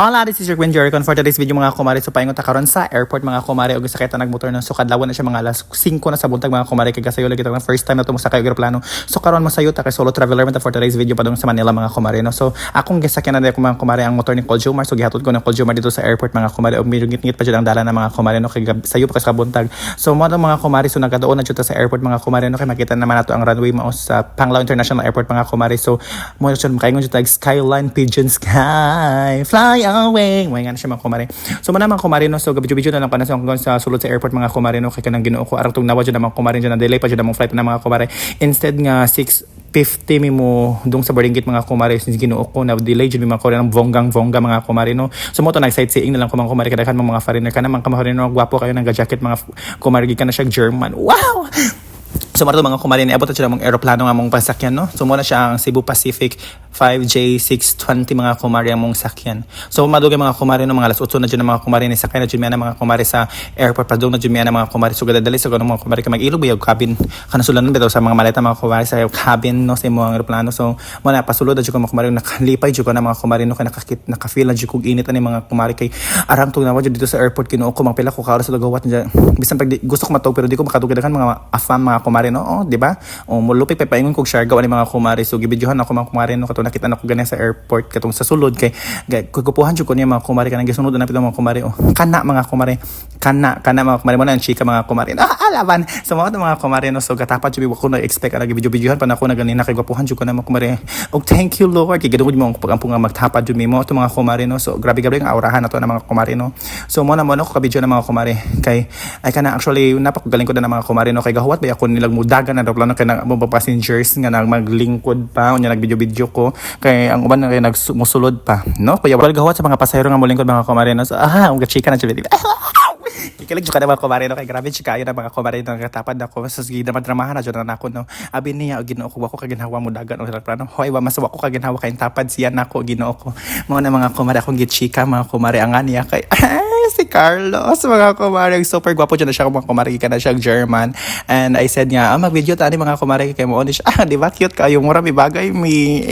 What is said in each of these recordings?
Hola, this is your Gwen Jericho for today's video mga kumare. So paingon ta karon sa airport mga kumare og sakay ta nagmotor ng sukad lawon na siya mga alas 5 na sa buntag mga kumare kay kasayo lagi ta first time na to sakay og eroplano. So karon masayo ta kay solo traveler man ta for today's video padung sa Manila mga kumare no. So akong gisakyan na ko mga kumare ang motor ni Coljomar. So gihatod ko ng Coljomar dito sa airport mga kumare og mirungit-ngit pa jud ang dala na mga kumare no kay sayo pa sa buntag. So mo mga kumare so nagadoon na jud ta sa airport mga kumare no kay makita naman nato ang runway mao sa Panglao International Airport mga kumare. So mo jud makaingon jud tag Skyline Pigeon Sky fly away na siya mga kumare. So mga kumare no so gabi-video na lang panasong sa sulod sa airport mga kumare no kay kanang Ginoo ko arang tong nawa jud mga kumare jud na delay pa jud ang flight na mga kumare. Instead nga 6:50 mi mo dong sa boarding gate mga kumare since Ginoo ko na delay jud mi mga kumare ng vonggang mga kumare no. So mo to nag sightseeing na lang ko mga kumare kadaghan mga foreigner kana mga kumare no gwapo kayo nang jacket mga kumare gikan na siya German. Wow. So marto mga kumare ni abot na siya mong eroplano nga mong pasakyan no. So muna siya ang Cebu Pacific 5J620 mga kumare ang mong sakyan. So madugay mga kumare no mga alas 8 na dyan mga kumare ni sakay na dyan na mga kumare sa airport padung na dyan na mga kumare. So gadadali sa ganung mga kumare ka mag-ilog bayag cabin kana sulanon bitaw sa mga maleta mga kumare sa cabin no sa imong eroplano. So muna pasulod na dyan mga kumare nakalipay dyan na mga kumare no kay nakafeel na dyan kog init ani mga kumare kay arang tug nawa dito sa airport Ginoo ko mangpila ko kaoras sa lagawat dyan. Bisan pag gusto ko matog pero di ko makadugdagan mga afam mga kumare no. Oh, di ba? Oh, mulupik pa paingon kog share gawa ni mga kumare. So gibidyohan ako mga kumare no kato nakita na ko gani sa airport katong sa sulod kay kukupuhan jud ko niya mga kumare kanang gisunod na pito mga kumare. Oh, kana mga kumare. Kana mga kumare mo na ang chika mga kumare. Alaban. So mga kumare no so gatapat jud ko na expect ana gibidyo-bidyohan pa na ako na ganina kay gupuhan jud ko na mga kumare. Og thank you Lord kay gidugod mo ang pag magtapad jud mo to mga kumare no. So grabe ang aurahan nato na mga kumare no. So mo na ko kabidyo na mga kumare kay ay kana actually napakagaling ko na mga kumare no kay gahuwat ba ako nilang mudagan na plano kay na mga passengers nga maglingkod pa unya nagbidyo-bidyo ko kay ang uban kay nagmusulod pa no kaya wala gahawat sa mga pasahero nga molingkod mga kumare no. So ang chika na jud Kikilig jud ka na mga kumare no kay grabe chika ayo na mga kumare no katapad ako sa sige na madramahan na jud na ako no abi niya Ginoo ko wako kay ginhawa mo dagan o plano hoy wa masawa ko kay ginhawa kay tapad siya nako Ginoo ko mo na mga kumare akong gichika mga kumare ang niya kay si Carlos mga kumare super gwapo dyan na siya mga kumare ka na siya German and I said niya mag-video tani mga kumare kay mo on siya di ba cute kayo mura mi bagay mi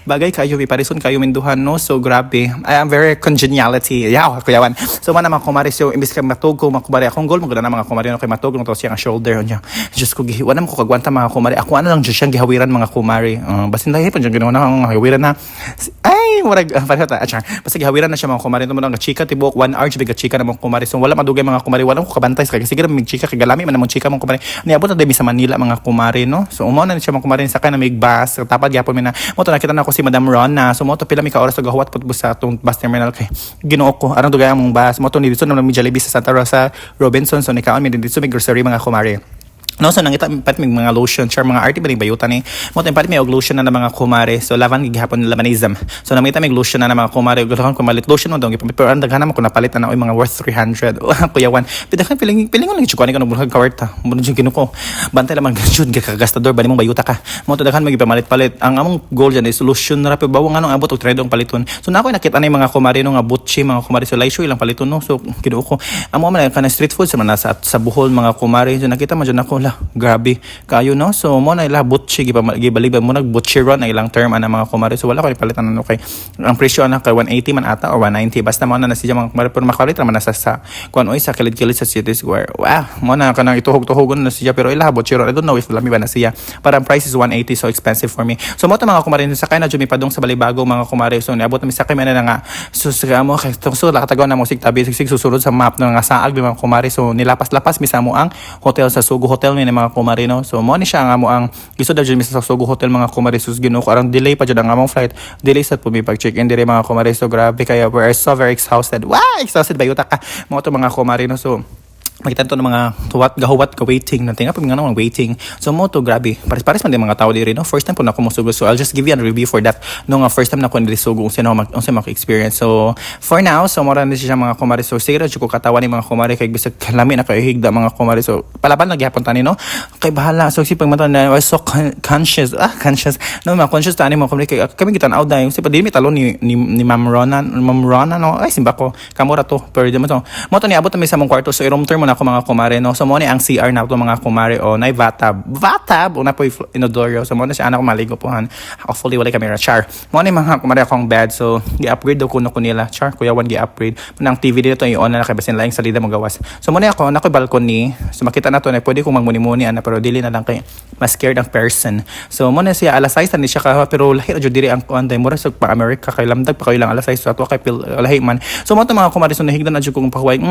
bagay kayo mi parison kayo minduhan no. So grabe I am very congeniality kuyawan. So man mga kumare so imbis ka matog ko mga kumare akong goal maganda na mga kumare no kay matog to siya ang shoulder niya just ko gihiwan ko kagwanta mga kumare ako ano lang just siyang gihawiran mga kumare basin dahil pa dyan ginawa na gihawiran na ay murag parehata basta gihawiran na siya mga kumare no mo nga chika tibok 1 hour biga chika na mga kumare. So wala madugay mga kumare wala ko kabantay kay sige mig chika kay galami man mong chika mga kumare niabot na dami sa Manila mga kumare no. So umaw na siya mga kumare sakay na mig bus tapad gyapon mi na mo to nakita na ako si Madam Rona. So mo to pila mi ka oras sa gahuwat pud sa atong bus terminal kay Ginoo ko arang dugay among bus mo to ni dito na mi Jollibee sa Santa Rosa Robinson. So nikaon mi dito mig grocery mga kumare no. So nangita pat mig mga lotion char mga arty ba bayutan ni mo tay pat may og lotion na mga kumare. So laban gihapon lamanism. So namita mig lotion na mga kumare gudahon ko malit lotion mo dong pero ang daghan ko napalit na oy mga worth 300 kuyawan pidakan piling lang chukon ko nang kwarta mo jud Ginoo ko bantay lamang jud gastador ba nimong bayuta ka mo to daghan magipalit-palit ang among goal dyan is lotion na bawang anong abot og tredong paliton. So nako nakita na mga kumare no nga butchi mga kumare so laisyo ilang paliton no. So Ginoo ko amo man kana street food sa Bohol mga kumare. So nakita man jud nako grabe kayo no. So mo na ila butchi gibalibad mo nagbutchiron ang ilang term ana mga kumare. So wala ko ipalitan ano kay ang presyo na kay 180 man ata or 190 basta mo na siya mga kumare pero makalit man na sa kuan oy sa kilid-kilid sa City Square. Wow mo na kanang ituhog-tuhogon na siya pero ila butchiron I don't know if lami ba na siya para ang price is 180 so expensive for me. So mo ta mga kumare sakay na jud mi padung sa Balibago mga kumare. So niabot mi sakay man na nga so sa mo kay so lakatagaw na mo sig tabi sig susulod sa map ng nga saag mga kumare. So nilapas-lapas mi sa mo ang hotel sa Sugo Hotel ni mga kumare no. So mo ni siya nga mo ang gusto daw jud mi sa Sugo Hotel mga kumare. Sus Ginoo ko arang delay pa jud ang among flight delay sa pumi pag check in dire mga kumare. So grabe kaya we are so very exhausted. Exhausted ba yuta ka mo to mga kumare no. So makita to ng mga gahuwat ka waiting natin nga pag nga nang waiting. So mo to grabe pares man din mga tao diri no. First time po na ko mosugo so I'll just give you a review for that no nga first time na ko diri sugo unsa experience. So for now so mo ran siya mga kumare. So sige ra ko katawan ni mga kumare kay bisag kalami na kay higda mga kumare. So palaban na gyapon tani no kay bahala. So si pag matan na I was so conscious no mga conscious tani mga kumare kay kami gitan out na yung si pa dili mi talon ni Ma'am Rona no ay simba ko kamura to pero dimo to mo to ni abot mi sa mong kwarto. So i-room term na ako mga kumare no. So mo ni ang CR na to mga kumare o nay vatab o na po inodoro. So mo na siya anak ko maligo pohan. Hopefully wala camera char. Mo ni mga kumare akong bed so gi-upgrade daw kuno ko nila char kuya wan gi-upgrade. Nang TV dito i-on na kay basin laing salida mo gawas. So mo ni ako na ko balcony. So makita na to na pwede kong magmuni-muni ana pero dili na lang kay mas scared ang person. So mo na siya alas 6 ni siya ka pero lahi ra jud diri ang kuan mura sa pa America kay lamdag pa kayo lang alas 6 so ato kay lahi man. So mo to mga kumare so nahigdan na jud kong pahuway.